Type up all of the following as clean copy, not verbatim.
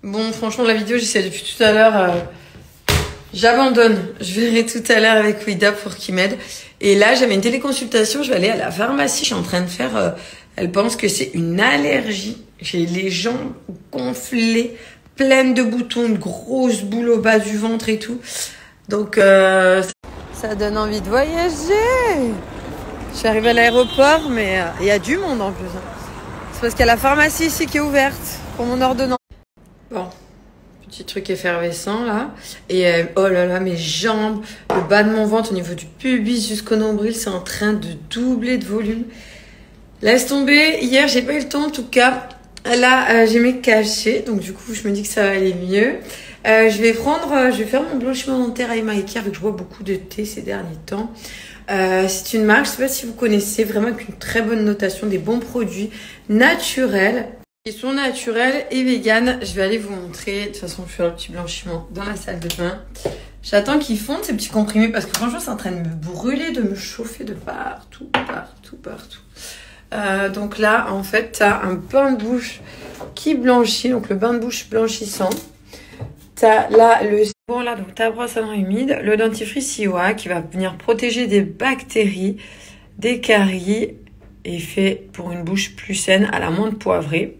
Bon, franchement, la vidéo, j'essaie depuis tout à l'heure. J'abandonne. Je verrai tout à l'heure avec Ouida pour qu'il m'aide. Et là, j'avais une téléconsultation. Je vais aller à la pharmacie. Je suis en train de faire... elle pense que c'est une allergie. J'ai les jambes gonflées, pleines de boutons, de grosses boules au bas du ventre et tout. Donc, ça donne envie de voyager. Je suis arrivée à l'aéroport, mais il y a du monde en plus. C'est parce qu'il y a la pharmacie ici qui est ouverte pour mon ordonnance. Bon, petit truc effervescent là. Et oh là là, mes jambes, le bas de mon ventre au niveau du pubis jusqu'au nombril, c'est en train de doubler de volume. Laisse tomber, hier j'ai pas eu le temps en tout cas. Là, j'ai mes cachets, donc du coup je me dis que ça va aller mieux. Je vais faire mon blanchiment dentaire à Emma Care, vu que je bois beaucoup de thé ces derniers temps. C'est une marque, je sais pas si vous connaissez, vraiment avec une très bonne notation, des bons produits naturels. Ils sont naturels et véganes. Je vais aller vous montrer. De toute façon, je fais un petit blanchiment dans la salle de bain. J'attends qu'ils fondent ces petits comprimés parce que franchement, c'est en train de me brûler, de me chauffer de partout. Donc là, en fait, tu as un bain de bouche qui blanchit. Donc le bain de bouche blanchissant. Tu as là donc ta brosse à dents humide, le dentifrice Iwa qui va venir protéger des bactéries, des caries et fait pour une bouche plus saine à la menthe poivrée.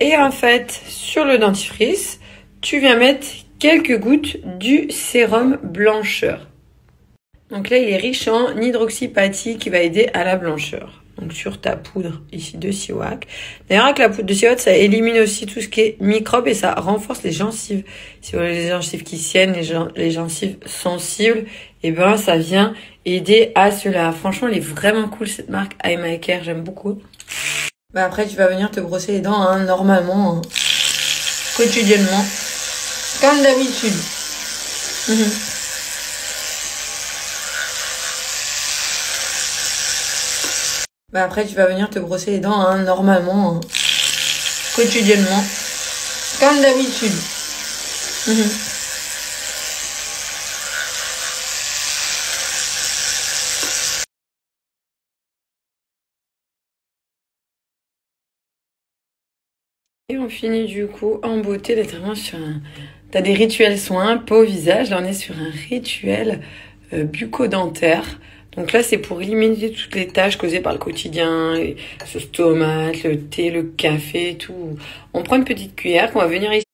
Et en fait, sur le dentifrice, tu viens mettre quelques gouttes du sérum blancheur. Donc là, il est riche en hydroxypathie qui va aider à la blancheur. Donc sur ta poudre ici de Siwak. D'ailleurs, avec la poudre de Siwak, ça élimine aussi tout ce qui est microbes et ça renforce les gencives. Si vous avez les gencives qui siennent, les gencives sensibles, et ben ça vient aider à cela. Franchement, elle est vraiment cool cette marque Emma Care, j'aime beaucoup. Bah après, tu vas venir te brosser les dents hein, normalement, hein, quotidiennement, comme d'habitude. Bah après, tu vas venir te brosser les dents hein, normalement, hein, quotidiennement, comme d'habitude. Et on finit du coup en beauté d'être vraiment sur un... T'as des rituels soins, peau, visage. Là, on est sur un rituel bucco-dentaire. Donc là, c'est pour éliminer toutes les tâches causées par le quotidien, les sauces tomates, le thé, le café, tout. On prend une petite cuillère qu'on va venir ici.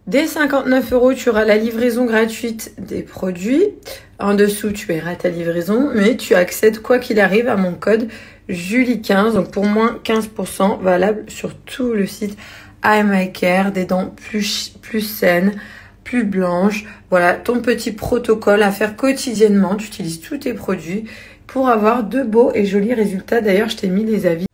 Dès 59 €, tu auras la livraison gratuite des produits. En dessous, tu verras ta livraison, mais tu accèdes quoi qu'il arrive à mon code Julie15, donc pour moins 15%, valable sur tout le site Emma Care, des dents plus saines, plus blanches. Voilà, ton petit protocole à faire quotidiennement. Tu utilises tous tes produits pour avoir de beaux et jolis résultats. D'ailleurs, je t'ai mis les avis.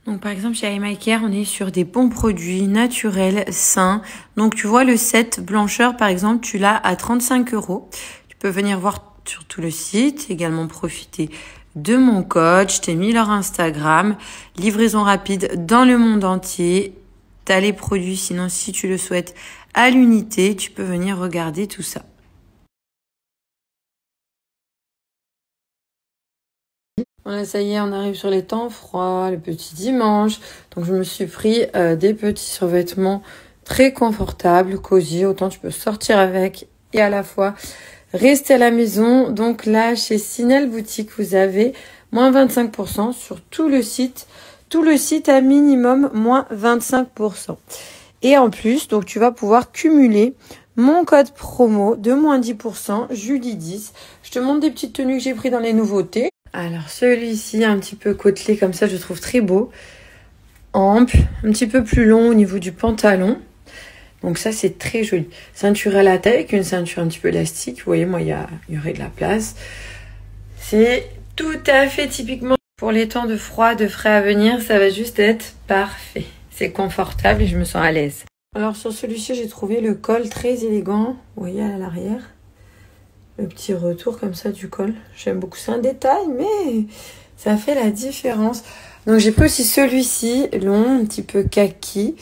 Donc par exemple, chez Emma Care, on est sur des bons produits naturels, sains. Donc tu vois, le set blancheur, par exemple, tu l'as à 35 €. Tu peux venir voir sur tout le site, également profiter de mon code. Je t'ai mis leur Instagram. Livraison rapide dans le monde entier. T'as les produits, sinon si tu le souhaites, à l'unité, tu peux venir regarder tout ça. Voilà, ça y est, on arrive sur les temps froids, le petit dimanche. Donc je me suis pris des petits survêtements très confortables, cosy. Autant tu peux sortir avec et à la fois rester à la maison. Donc là, chez Sinel Boutique, vous avez moins 25% sur tout le site. Tout le site à minimum moins 25%. Et en plus, donc tu vas pouvoir cumuler mon code promo de moins 10%, Julie10. Je te montre des petites tenues que j'ai pris dans les nouveautés. Alors celui-ci, un petit peu côtelé comme ça, je trouve très beau. Ample, un petit peu plus long au niveau du pantalon. Donc ça, c'est très joli. Ceinture à la taille avec une ceinture un petit peu élastique. Vous voyez, moi, il y aurait de la place. C'est tout à fait typiquement pour les temps de froid, de frais à venir. Ça va juste être parfait. C'est confortable et je me sens à l'aise. Alors sur celui-ci, j'ai trouvé le col très élégant. Vous voyez à l'arrière. Le petit retour comme ça du col. J'aime beaucoup. C'est un détail, mais ça fait la différence. Donc j'ai pris aussi celui-ci, long, un petit peu kaki.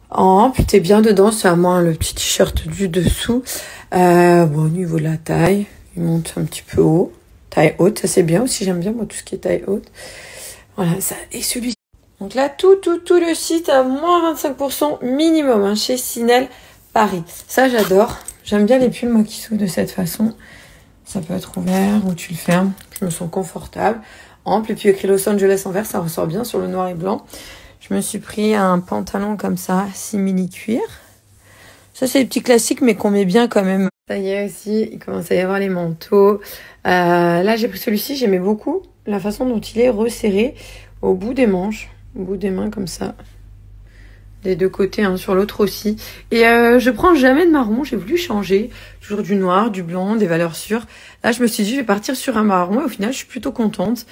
Ample, t'es bien dedans. C'est à moi le petit t-shirt du dessous. Bon, au niveau de la taille, il monte un petit peu haut. Taille haute, ça c'est bien aussi. J'aime bien moi tout ce qui est taille haute. Voilà, ça. Et celui-ci. Donc là, tout le site à moins 25% minimum hein, chez Sinel Paris. Ça, j'adore. J'aime bien les pulls, moi, qui s'ouvrent de cette façon. Ça peut être ouvert ou tu le fermes. Je me sens confortable. Ample. Et puis écrit Los Angeles en vert, ça ressort bien sur le noir et blanc. Je me suis pris un pantalon comme ça, simili cuir. Ça, c'est les petits classiques, mais qu'on met bien quand même. Ça y est aussi, il commence à y avoir les manteaux. Là, j'ai pris celui-ci, j'aimais beaucoup la façon dont il est resserré au bout des manches, au bout des mains comme ça. Des deux côtés, hein, sur l'autre aussi. Et je prends jamais de marron, j'ai voulu changer. Toujours du noir, du blanc, des valeurs sûres. Là, je me suis dit, je vais partir sur un marron et au final, je suis plutôt contente.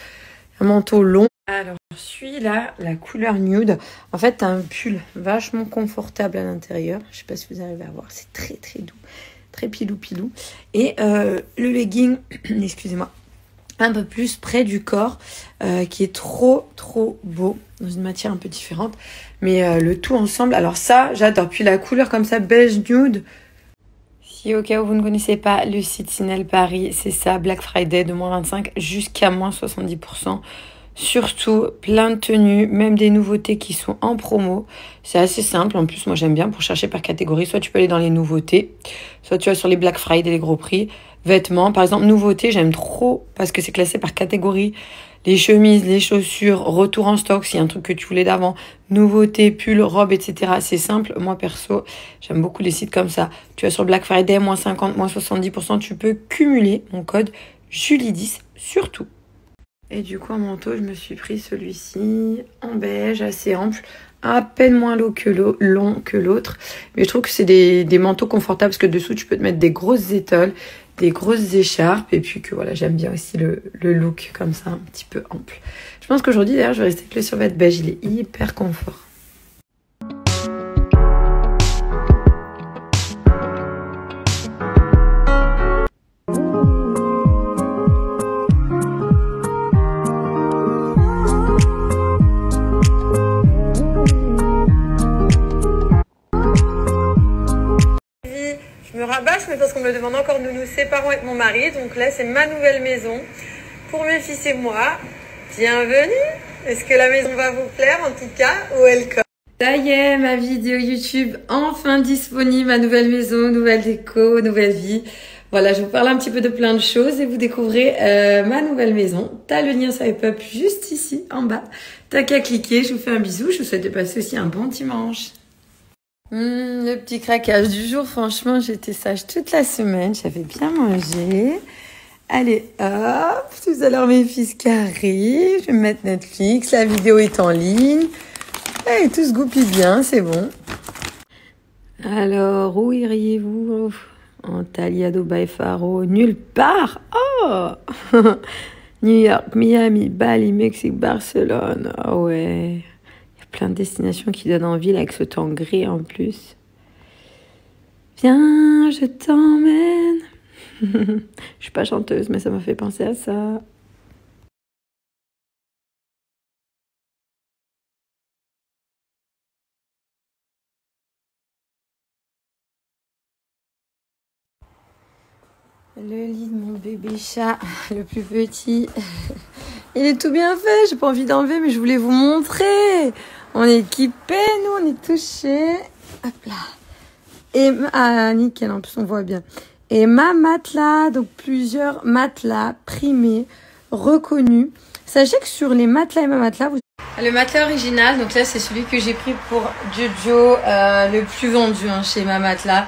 Un manteau long. Alors, celui-là, la couleur nude. En fait, t'as un pull vachement confortable à l'intérieur. Je sais pas si vous arrivez à voir, c'est très doux. Très pilou. Et le legging, excusez-moi, un peu plus près du corps, qui est trop beau, dans une matière un peu différente. Mais le tout ensemble, alors ça, j'adore. Puis la couleur comme ça, beige nude. Si au cas où vous ne connaissez pas le site Sinel Paris, c'est ça, Black Friday de moins 25 jusqu'à moins 70%. Surtout, plein de tenues, même des nouveautés qui sont en promo. C'est assez simple. En plus, moi, j'aime bien pour chercher par catégorie. Soit tu peux aller dans les nouveautés, soit tu vas sur les Black Friday, les gros prix. Vêtements, par exemple, nouveautés, j'aime trop parce que c'est classé par catégorie. Les chemises, les chaussures, retour en stock, s'il y a un truc que tu voulais d'avant, nouveautés, pulls, robes, etc. C'est simple. Moi, perso, j'aime beaucoup les sites comme ça. Tu vas sur Black Friday, moins 50, moins 70%. Tu peux cumuler mon code Julie10 surtout. Et du coup, en manteau, je me suis pris celui-ci en beige, assez ample, à peine moins long que l'autre. Mais je trouve que c'est des manteaux confortables parce que dessous, tu peux te mettre des grosses étoiles, des grosses écharpes. Et puis que voilà, j'aime bien aussi le look comme ça, un petit peu ample. Je pense qu'aujourd'hui, d'ailleurs, je vais rester avec le survêt beige. Il est hyper confort. Rabâche, mais parce qu'on me demande encore de nous séparer avec mon mari. Donc là, c'est ma nouvelle maison pour mes fils et moi. Bienvenue. Est-ce que la maison va vous plaire en tout cas? Welcome. Ça y est, ma vidéo YouTube enfin disponible. Ma nouvelle maison, nouvelle déco, nouvelle vie. Voilà, je vous parle un petit peu de plein de choses et vous découvrez ma nouvelle maison. T'as le lien swipe up juste ici en bas. T'as qu'à cliquer. Je vous fais un bisou. Je vous souhaite de passer aussi un bon dimanche. Le petit craquage du jour, franchement, j'étais sage toute la semaine, j'avais bien mangé. Allez, hop, tout à l'heure mes fils qui arrivent, je vais me mettre Netflix, la vidéo est en ligne. Et tout se goupille bien, c'est bon. Alors, où iriez-vous? Antalya, by Faro, nulle part. Oh New York, Miami, Bali, Mexique, Barcelone. Ah ouais. Plein de destinations qui donnent envie, là, avec ce temps gris en plus. Viens, je t'emmène. Je suis pas chanteuse, mais ça m'a fait penser à ça. Le lit de mon bébé chat, le plus petit. Il est tout bien fait, j'ai pas envie d'enlever, mais je voulais vous montrer. On est équipés, nous, on est touchés. Hop là. Et nickel, en plus on voit bien. Et ma matelas, donc plusieurs matelas primés, reconnus. Sachez que sur les matelas et ma matelas, le matelas original, donc là c'est celui que j'ai pris pour Jojo, le plus vendu hein, chez ma matelas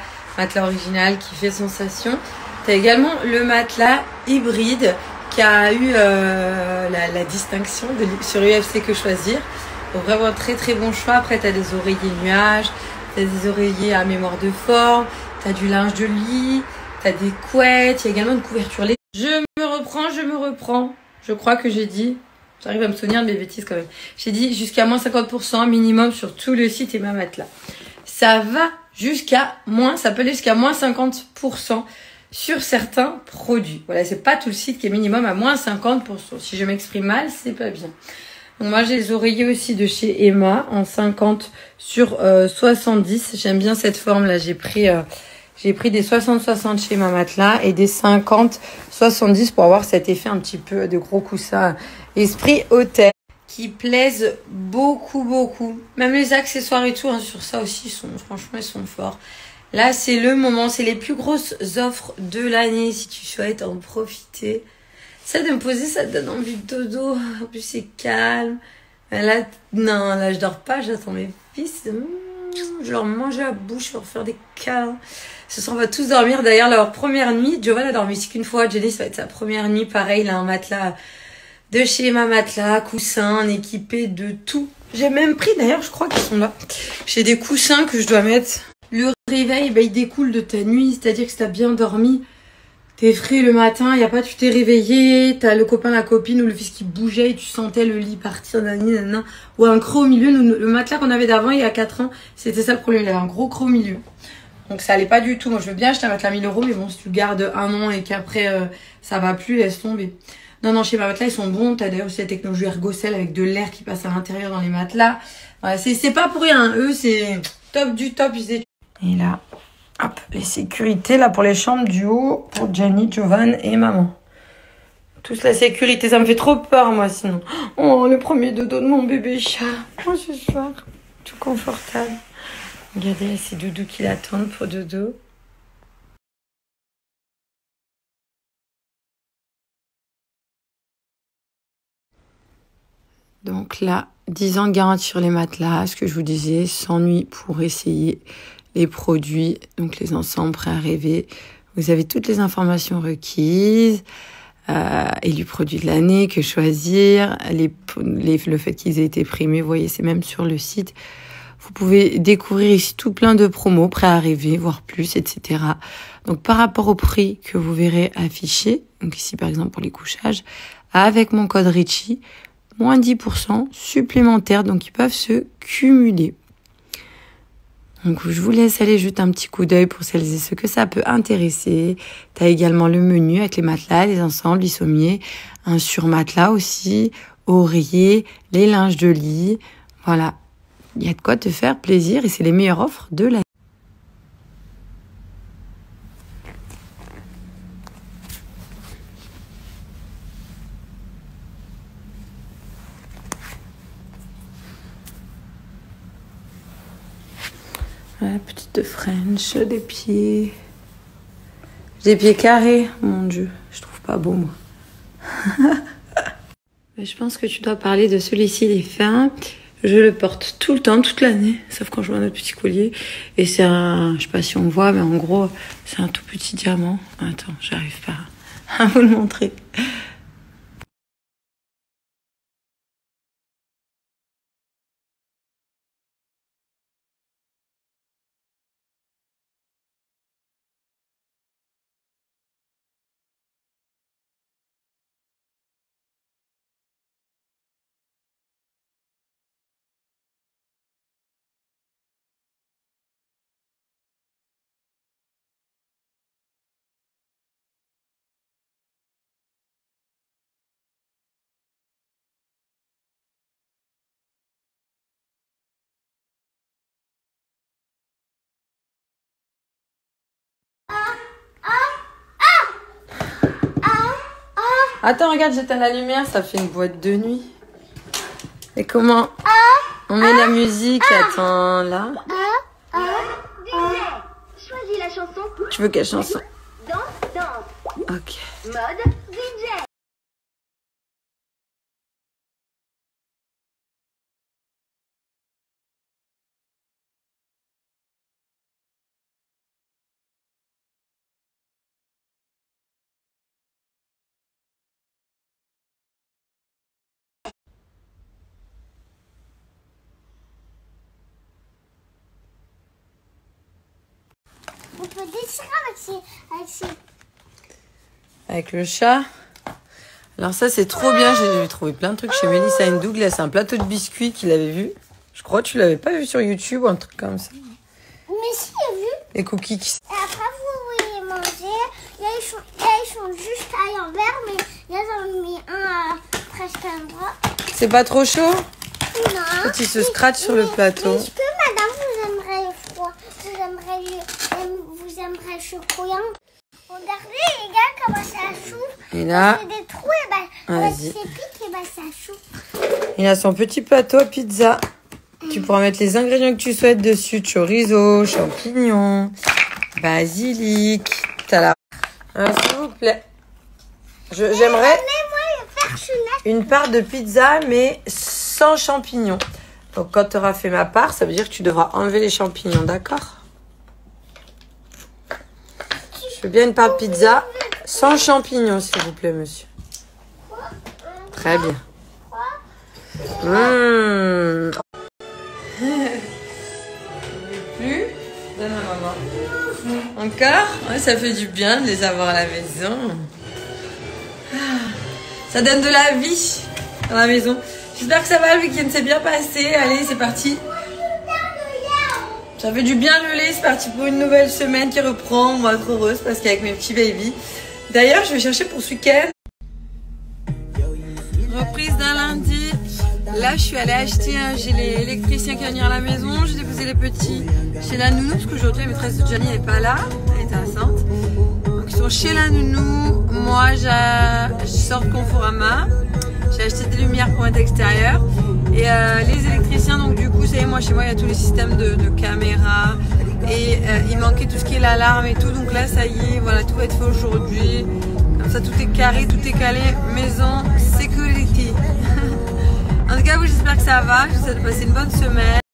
original qui fait sensation. T'as également le matelas hybride qui a eu la distinction sur UFC Que Choisir. Donc vraiment très bon choix. Après t'as des oreillers nuages, t'as des oreillers à mémoire de forme, t'as du linge de lit, t'as des couettes, il y a également une couverture légère. Je me reprends. Je crois que j'ai dit, j'arrive à me souvenir de mes bêtises quand même. J'ai dit jusqu'à moins 50% minimum sur tout le site et ma matelas. Ça va jusqu'à moins, ça peut aller jusqu'à moins 50% sur certains produits. Voilà, c'est pas tout le site qui est minimum à moins 50%. Si je m'exprime mal, c'est pas bien. Donc moi, j'ai les oreillers aussi de chez Emma en 50 sur 70. J'aime bien cette forme-là. J'ai pris des 60-60 chez ma matelas et des 50-70 pour avoir cet effet un petit peu de gros coussin esprit hôtel qui plaisent beaucoup, beaucoup. Même les accessoires et tout, hein, sur ça aussi, franchement, ils sont forts. Là, c'est le moment, c'est les plus grosses offres de l'année si tu souhaites en profiter. Ça, de me poser, ça te donne envie de dodo. En plus, c'est calme. Là, non, là, je dors pas, j'attends mes fils. Je leur mange la bouche, je leur faire des câlins. Ce soir, on va tous dormir. D'ailleurs, leur première nuit, Jovan a dormi ici qu'une fois. Jenny, ça va être sa première nuit. Pareil, il a un matelas de chez Ma Matelas, coussin, équipé de tout. J'ai même pris, d'ailleurs, je crois qu'ils sont là. J'ai des coussins que je dois mettre. Le réveil, il découle de ta nuit. C'est-à-dire que si t'as bien dormi, t'es frais le matin, y a pas, tu t'es réveillé, t'as le copain, la copine ou le fils qui bougeait et tu sentais le lit partir, nanana, ou un creux au milieu. Le matelas qu'on avait d'avant, il y a 4 ans, c'était ça le problème, il avait un gros creux au milieu. Donc ça allait pas du tout. Moi, je veux bien acheter un matelas 1000 €, mais bon, si tu le gardes 1 an et qu'après, ça va plus, laisse tomber. Non, chez Ma Matelas, ils sont bons. T'as d'ailleurs aussi la technologie Ergocell avec de l'air qui passe à l'intérieur dans les matelas. Voilà, c'est pas pour rien. Hein. Eux, c'est top du top. Et là, hop, les sécurités, là, pour les chambres du haut, pour Jenny, Jovan et maman. Tous la sécurité, ça me fait trop peur, moi, sinon. Oh, le premier dodo de mon bébé chat. Oh, ce soir, tout confortable. Regardez, c'est Doudou qui l'attendent pour dodo. Donc là, 10 ans de garantie sur les matelas, ce que je vous disais, 100 nuits pour essayer les produits, donc les ensembles prêts à rêver. Vous avez toutes les informations requises, élus produits de l'année, que choisir, le fait qu'ils aient été primés, vous voyez, c'est même sur le site. Vous pouvez découvrir ici tout plein de promos prêts à rêver, voire plus, etc. Donc par rapport au prix que vous verrez affiché, donc ici par exemple pour les couchages, avec mon code Richie, moins 10% supplémentaires, donc ils peuvent se cumuler. Donc je vous laisse aller jeter un petit coup d'œil pour celles et ceux que ça peut intéresser. Tu as également le menu avec les matelas, les ensembles, les sommiers, un surmatelas aussi, oreiller, les linges de lit. Voilà, il y a de quoi te faire plaisir et c'est les meilleures offres de l'année. Ouais, petite French, des pieds carrés, mon Dieu, je trouve pas beau moi. Mais je pense que tu dois parler de celui-ci, les fins. Je le porte tout le temps, toute l'année, sauf quand je vois notre petit collier. Et c'est un, je sais pas si on voit, mais en gros, c'est un tout petit diamant. Attends, j'arrive pas à vous le montrer. Attends, regarde, j'éteins la lumière, ça fait une boîte de nuit. Et comment on met la musique? Attends, là. Choisis la chanson. Tu veux quelle chanson? Danse. Ok. Mode DJ. On peut déchirer Avec le chat. Alors ça, c'est trop bien. J'ai trouvé plein de trucs chez Melissa Douglas. Un plateau de biscuits qu'il avait vu. Je crois que tu l'avais pas vu sur YouTube ou un truc comme ça. Mais si, j'ai vu. Les cookies qui... Et après, vous pouvez manger. Là, ils sont juste à l'envers, mais là, j'en ai mis un presque à l'endroit. C'est pas trop chaud? Non. Quand il se scratch sur le plateau. Est-ce que, madame, vous aimerez le froid? Vous aimerez le chocolat? Regardez, les gars, comment ça chauffe. Et là... C'est des trous, et avec vas-y. ces pics, et ça chauffe. Il a son petit plateau à pizza. Tu pourras mettre les ingrédients que tu souhaites dessus. Chorizo, champignons, basilic. T'as la... s'il vous plaît. J'aimerais une part de pizza, mais sans champignons. Donc, quand tu auras fait ma part, ça veut dire que tu devras enlever les champignons, d'accord? Je veux bien une part de pizza sans champignons, s'il vous plaît, monsieur. Très bien. Plus? Donne à maman. Encore? Ouais, ça fait du bien de les avoir à la maison. Ça donne de la vie dans la maison. J'espère que ça va, le week-end s'est bien passé. Allez, c'est parti. Ça fait du bien le lait, c'est parti pour une nouvelle semaine qui reprend. On va être heureuse parce qu'avec mes petits baby. D'ailleurs, je vais chercher pour ce week-end. Reprise d'un lundi. Là, je suis allée acheter un gilet électricien qui va venir à la maison. J'ai déposé les petits chez la nounou parce qu'aujourd'hui, la maîtresse de Gianni n'est pas là. Elle était absente. Donc, ils sont chez la nounou. Moi, je sors de Conforama. J'ai acheté des lumières pour être extérieur. Et les électriciens, donc du coup, vous savez, moi, chez moi, il y a tous les systèmes de caméras. Et il manquait tout ce qui est l'alarme et tout. Donc là, ça y est, voilà, tout va être fait aujourd'hui. Comme ça, tout est carré, tout est calé. Maison, sécurité. En tout cas, vous, j'espère que ça va. Je vous souhaite de passer une bonne semaine.